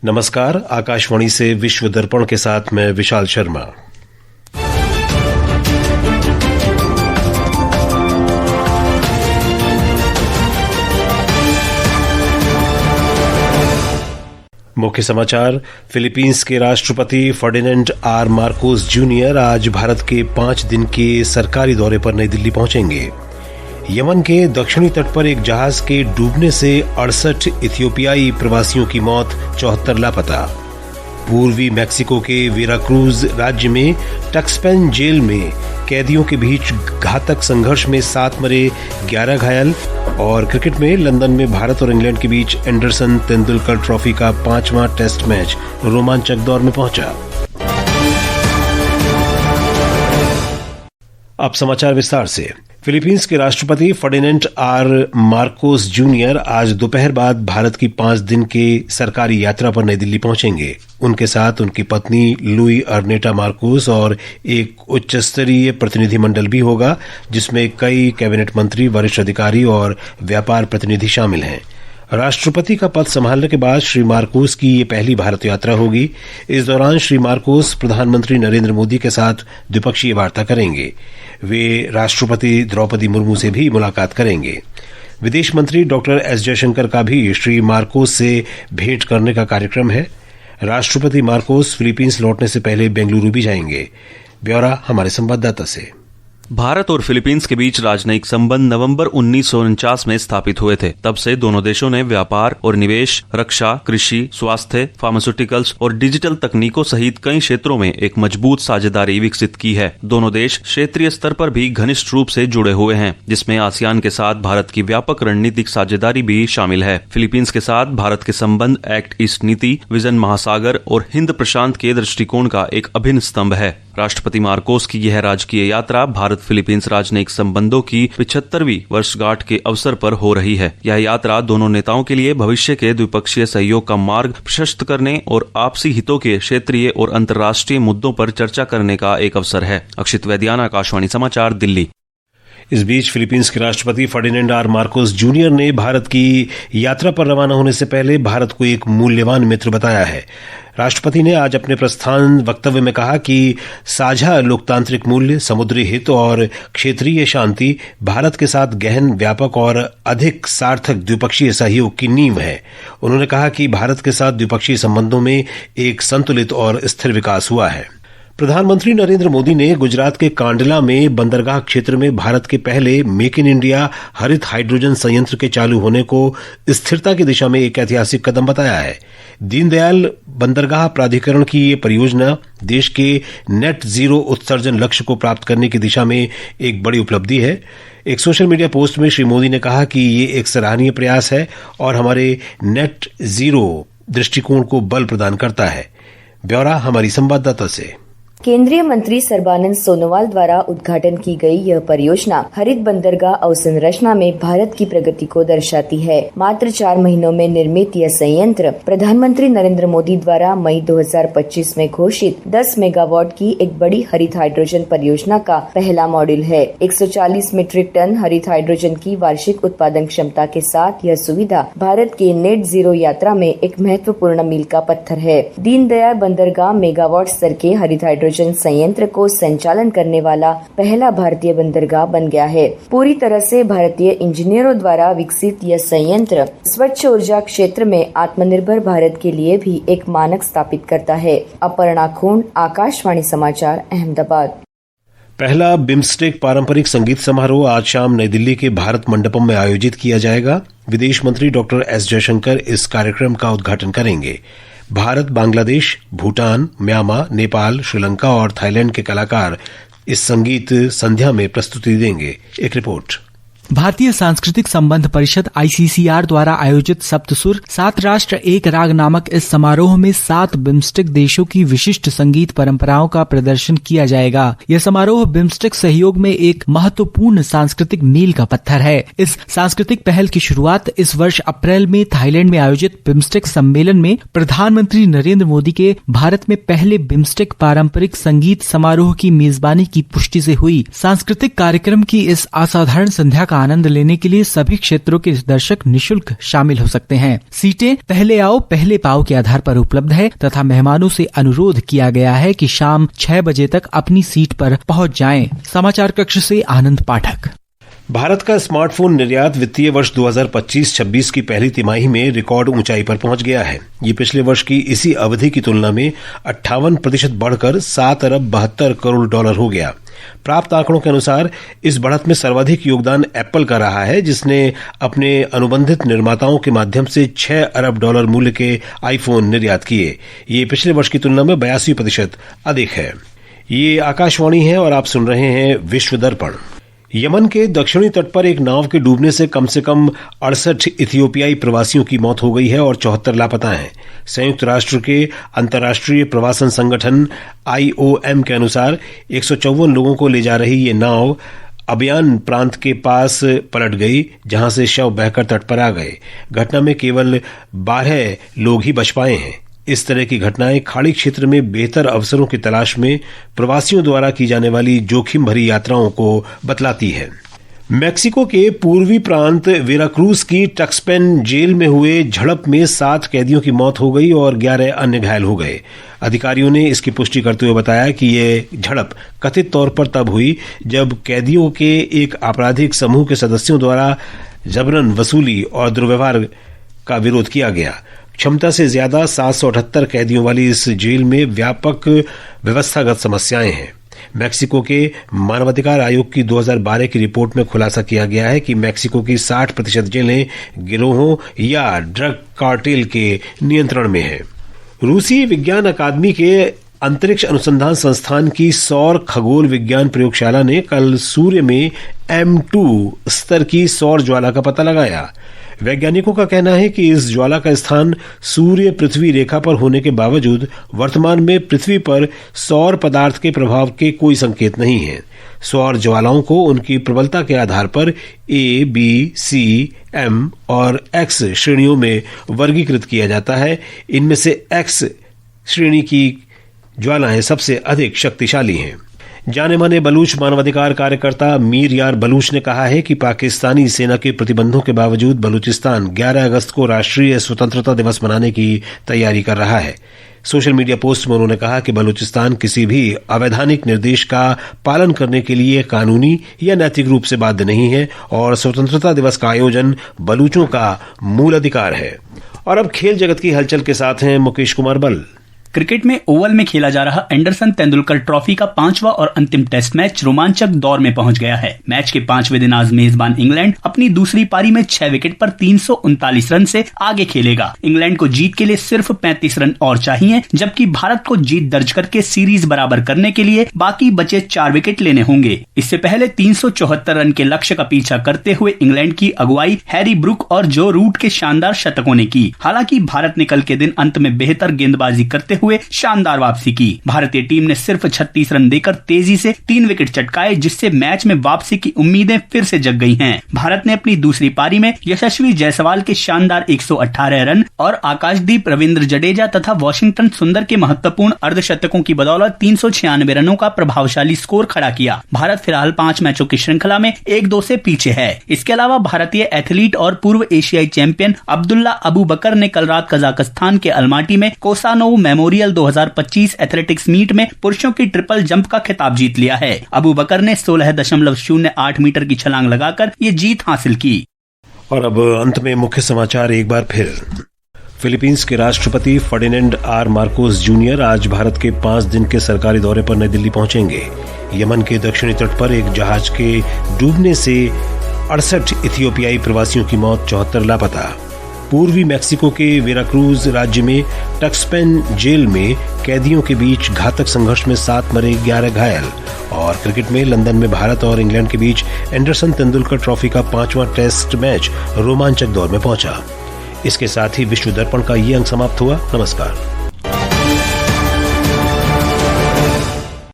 नमस्कार, आकाशवाणी से विश्व दर्पण के साथ मैं विशाल शर्मा। मुख्य समाचार। फिलीपींस के राष्ट्रपति फर्डिनेंड आर मार्कोस जूनियर आज भारत के 5 दिन के सरकारी दौरे पर नई दिल्ली पहुंचेंगे। यमन के दक्षिणी तट पर एक जहाज के डूबने से 68 इथियोपियाई प्रवासियों की मौत, 74 लापता। पूर्वी मैक्सिको के वेराक्रूज राज्य में टक्सपेन जेल में कैदियों के बीच घातक संघर्ष में 7 मरे, 11 घायल। और क्रिकेट में लंदन में भारत और इंग्लैंड के बीच एंडरसन तेंदुलकर ट्रॉफी का 5वां टेस्ट मैच रोमांचक दौर में पहुंचा। अब समाचार विस्तार से। फिलीपींस के राष्ट्रपति फर्डिनेंड आर मार्कोस जूनियर आज दोपहर बाद भारत की 5 दिन के सरकारी यात्रा पर नई दिल्ली पहुंचेंगे। उनके साथ उनकी पत्नी लुई अर्नेटा मार्कोस और एक उच्च स्तरीय प्रतिनिधिमंडल भी होगा, जिसमें कई कैबिनेट मंत्री, वरिष्ठ अधिकारी और व्यापार प्रतिनिधि शामिल हैं। राष्ट्रपति का पद संभालने के बाद श्री मार्कोस की ये पहली भारत यात्रा होगी। इस दौरान श्री मार्कोस प्रधानमंत्री नरेंद्र मोदी के साथ द्विपक्षीय वार्ता करेंगे। वे राष्ट्रपति द्रौपदी मुर्मू से भी मुलाकात करेंगे। विदेश मंत्री डॉक्टर एस जयशंकर का भी श्री मार्कोस से भेंट करने का कार्यक्रम है। राष्ट्रपति मार्कोस फिलीपींस लौटने से पहले बेंगलुरु भी जाएंगे। ब्यौरा हमारे संवाददाता से। भारत और फिलीपींस के बीच राजनयिक संबंध नवंबर 1949 में स्थापित हुए थे। तब से दोनों देशों ने व्यापार और निवेश, रक्षा, कृषि, स्वास्थ्य, फार्मास्यूटिकल्स और डिजिटल तकनीकों सहित कई क्षेत्रों में एक मजबूत साझेदारी विकसित की है। दोनों देश क्षेत्रीय स्तर पर भी घनिष्ठ रूप से जुड़े हुए हैं, जिसमें आसियान के साथ भारत की व्यापक रणनीतिक साझेदारी भी शामिल है। फिलीपींस के साथ भारत के संबंध एक्ट ईस्ट नीति, विजन महासागर और हिंद प्रशांत के दृष्टिकोण का एक अभिन्न स्तंभ है। राष्ट्रपति मार्कोस की यह राजकीय यात्रा भारत फिलीपींस राजनयिक संबंधों की 75वीं वर्षगांठ के अवसर पर हो रही है। यह यात्रा दोनों नेताओं के लिए भविष्य के द्विपक्षीय सहयोग का मार्ग प्रशस्त करने और आपसी हितों के क्षेत्रीय और अंतर्राष्ट्रीय मुद्दों पर चर्चा करने का एक अवसर है। अक्षित वैद्यान, आकाशवाणी समाचार, दिल्ली। इस बीच फिलीपींस के राष्ट्रपति फर्डिनेंड आर मार्कोस जूनियर ने भारत की यात्रा पर रवाना होने से पहले भारत को एक मूल्यवान मित्र बताया है। राष्ट्रपति ने आज अपने प्रस्थान वक्तव्य में कहा कि साझा लोकतांत्रिक मूल्य, समुद्री हित और क्षेत्रीय शांति भारत के साथ गहन, व्यापक और अधिक सार्थक द्विपक्षीय सहयोग की नींव है। उन्होंने कहा कि भारत के साथ द्विपक्षीय संबंधों में एक संतुलित और स्थिर विकास हुआ है। प्रधानमंत्री नरेंद्र मोदी ने गुजरात के कांडला में बंदरगाह क्षेत्र में भारत के पहले मेक इन इंडिया हरित हाइड्रोजन संयंत्र के चालू होने को स्थिरता की दिशा में एक ऐतिहासिक कदम बताया है। दीनदयाल बंदरगाह प्राधिकरण की ये परियोजना देश के नेट जीरो उत्सर्जन लक्ष्य को प्राप्त करने की दिशा में एक बड़ी उपलब्धि है। एक सोशल मीडिया पोस्ट में श्री मोदी ने कहा कि ये एक सराहनीय प्रयास है और हमारे नेट जीरो दृष्टिकोण को बल प्रदान करता है। ब्यौरा हमारी संवाददाता से। केंद्रीय मंत्री सर्बानंद सोनोवाल द्वारा उद्घाटन की गई यह परियोजना हरित बंदरगाह अवसंरचना में भारत की प्रगति को दर्शाती है। मात्र 4 महीनों में निर्मित यह संयंत्र प्रधानमंत्री नरेंद्र मोदी द्वारा मई 2025 में घोषित 10 मेगावाट की एक बड़ी हरित हाइड्रोजन परियोजना का पहला मॉड्यूल है। 140 मीट्रिक टन हरित हाइड्रोजन की वार्षिक उत्पादन क्षमता के साथ यह सुविधा भारत के नेट जीरो यात्रा में एक महत्वपूर्ण मील का पत्थर है। दीनदयाल बंदरगाह मेगावाट स्तर के हरित हाइड्रोजन संयंत्र को संचालन करने वाला पहला भारतीय बंदरगाह बन गया है। पूरी तरह से भारतीय इंजीनियरों द्वारा विकसित यह संयंत्र स्वच्छ ऊर्जा क्षेत्र में आत्मनिर्भर भारत के लिए भी एक मानक स्थापित करता है। अपर्णा खून, आकाशवाणी समाचार, अहमदाबाद। पहला बिम्स्टेक पारंपरिक संगीत समारोह आज शाम नई दिल्ली के भारत मंडपम में आयोजित किया जाएगा। विदेश मंत्री डॉक्टर एस जयशंकर इस कार्यक्रम का उद्घाटन करेंगे। भारत, बांग्लादेश, भूटान, म्यांमार, नेपाल, श्रीलंका और थाईलैंड के कलाकार इस संगीत संध्या में प्रस्तुति देंगे। एक रिपोर्ट। भारतीय सांस्कृतिक संबंध परिषद ICCR द्वारा आयोजित सप्तसुर 7 राष्ट्र एक राग नामक इस समारोह में 7 बिम्स्टेक देशों की विशिष्ट संगीत परंपराओं का प्रदर्शन किया जाएगा। यह समारोह बिम्स्टेक सहयोग में एक महत्वपूर्ण सांस्कृतिक मील का पत्थर है। इस सांस्कृतिक पहल की शुरुआत इस वर्ष अप्रैल में थाईलैंड में आयोजित बिम्स्टेक सम्मेलन में प्रधानमंत्री नरेंद्र मोदी के भारत में पहले बिम्स्टेक पारंपरिक संगीत समारोह की मेजबानी की पुष्टि से हुई। सांस्कृतिक कार्यक्रम की इस असाधारण संध्या का आनंद लेने के लिए सभी क्षेत्रों के दर्शक निशुल्क शामिल हो सकते हैं। सीटें पहले आओ पहले पाओ के आधार पर उपलब्ध है तथा मेहमानों से अनुरोध किया गया है कि शाम 6 बजे तक अपनी सीट पर पहुंच जाएं। समाचार कक्ष से आनंद पाठक। भारत का स्मार्टफोन निर्यात वित्तीय वर्ष 2025-26 की पहली तिमाही में रिकॉर्ड ऊंचाई पर पहुंच गया है। ये पिछले वर्ष की इसी अवधि की तुलना में 58% बढ़कर 7 अरब 72 करोड़ डॉलर हो गया। प्राप्त आंकड़ों के अनुसार इस बढ़त में सर्वाधिक योगदान एप्पल का रहा है, जिसने अपने अनुबंधित निर्माताओं के माध्यम से 6 अरब डॉलर मूल्य के आईफोन निर्यात किए। ये पिछले वर्ष की तुलना में 82% अधिक है। ये आकाशवाणी है और आप सुन रहे हैं विश्व दर्पण। यमन के दक्षिणी तट पर एक नाव के डूबने से कम 68 इथियोपियाई प्रवासियों की मौत हो गई है और 74 लापता हैं। संयुक्त राष्ट्र के अंतर्राष्ट्रीय प्रवासन संगठन IOM के अनुसार 154 लोगों को ले जा रही ये नाव अबयान प्रांत के पास पलट गई, जहां से शव बहकर तट पर आ गए। घटना में केवल 12 लोग ही बच पाए हैं। इस तरह की घटनाएं खाड़ी क्षेत्र में बेहतर अवसरों की तलाश में प्रवासियों द्वारा की जाने वाली जोखिम भरी यात्राओं को बतलाती है। मैक्सिको के पूर्वी प्रांत वेराक्रूज की टक्सपेन जेल में हुए झड़प में 7 कैदियों की मौत हो गई और 11 अन्य घायल हो गए। अधिकारियों ने इसकी पुष्टि करते हुए बताया कि यह झड़प कथित तौर पर तब हुई जब कैदियों के एक आपराधिक समूह के सदस्यों द्वारा जबरन वसूली और दुर्व्यवहार का विरोध किया गया। क्षमता से ज्यादा 778 कैदियों वाली इस जेल में व्यापक व्यवस्थागत समस्याएं हैं। मैक्सिको के मानवाधिकार आयोग की 2012 की रिपोर्ट में खुलासा किया गया है कि मैक्सिको की 60% जेलें गिरोहों या ड्रग कार्टेल के नियंत्रण में हैं। रूसी विज्ञान अकादमी के अंतरिक्ष अनुसंधान संस्थान की सौर खगोल विज्ञान प्रयोगशाला ने कल सूर्य में M2 स्तर की सौर ज्वाला का पता लगाया। वैज्ञानिकों का कहना है कि इस ज्वाला का स्थान सूर्य पृथ्वी रेखा पर होने के बावजूद वर्तमान में पृथ्वी पर सौर पदार्थ के प्रभाव के कोई संकेत नहीं है। सौर ज्वालाओं को उनकी प्रबलता के आधार पर A, B, C, M और X श्रेणियों में वर्गीकृत किया जाता है। इनमें से X श्रेणी की ज्वालाएं सबसे अधिक शक्तिशाली हैं। जाने माने बलूच मानवाधिकार कार्यकर्ता मीर यार बलूच ने कहा है कि पाकिस्तानी सेना के प्रतिबंधों के बावजूद बलूचिस्तान 11 अगस्त को राष्ट्रीय स्वतंत्रता दिवस मनाने की तैयारी कर रहा है। सोशल मीडिया पोस्ट में उन्होंने कहा कि बलूचिस्तान किसी भी अवैधानिक निर्देश का पालन करने के लिए कानूनी या नैतिक रूप से बाध्य नहीं है और स्वतंत्रता दिवस का आयोजन बलूचों का मूल अधिकार है। और अब खेल जगत की हलचल के साथ हैं मुकेश कुमार बल। क्रिकेट में ओवल में खेला जा रहा एंडरसन तेंदुलकर ट्रॉफी का 5वां और अंतिम टेस्ट मैच रोमांचक दौर में पहुंच गया है। मैच के 5वें दिन आज मेजबान इंग्लैंड अपनी दूसरी पारी में 6 विकेट पर 339 रन से आगे खेलेगा। इंग्लैंड को जीत के लिए सिर्फ 35 रन और चाहिए, जबकि भारत को जीत दर्ज करके सीरीज बराबर करने के लिए बाकी बचे 4 विकेट लेने होंगे। इससे पहले 374 रन के लक्ष्य का पीछा करते हुए इंग्लैंड की अगुवाई हैरी ब्रुक और जो रूट के शानदार शतकों ने की। हालांकि भारत ने कल के दिन अंत में बेहतर गेंदबाजी करते हुए शानदार वापसी की। भारतीय टीम ने सिर्फ 36 रन देकर तेजी से 3 विकेट चटकाए, जिससे मैच में वापसी की उम्मीदें फिर से जग गई हैं। भारत ने अपनी दूसरी पारी में यशस्वी जायसवाल के शानदार 118 रन और आकाशदीप, रविंद्र जडेजा तथा वॉशिंगटन सुंदर के महत्वपूर्ण अर्धशतकों की बदौलत 396 रनों का प्रभावशाली स्कोर खड़ा किया। भारत फिलहाल 5 मैचों की श्रृंखला में 1-2 से पीछे है। इसके अलावा भारतीय एथलीट और पूर्व एशियाई चैंपियन अब्दुल्ला अबू बकर ने कल रात कजाकिस्तान के अलमाटी में कोसानोव मेमोरियल 2025 एथलेटिक्स मीट में पुरुषों की ट्रिपल जंप का खिताब जीत लिया है। अबू बकर ने 16.08 मीटर की छलांग लगाकर ये जीत हासिल की। और अब अंत में मुख्य समाचार एक बार फिर। फिलीपींस के राष्ट्रपति फर्डिनेंड आर मार्कोस जूनियर आज भारत के 5 दिन के सरकारी दौरे पर नई दिल्ली पहुंचेंगे। यमन के दक्षिणी तट पर एक जहाज के डूबने से 68 इथियोपियाई प्रवासियों की मौत, 74 लापता। पूर्वी मैक्सिको के वेराक्रूज राज्य में टक्सपेन जेल में कैदियों के बीच घातक संघर्ष में 7 मरे, 11 घायल। और क्रिकेट में लंदन में भारत और इंग्लैंड के बीच एंडरसन तेंदुलकर ट्रॉफी का 5वां टेस्ट मैच रोमांचक दौर में पहुंचा। इसके साथ ही विश्व दर्पण का ये अंक समाप्त हुआ। नमस्कार।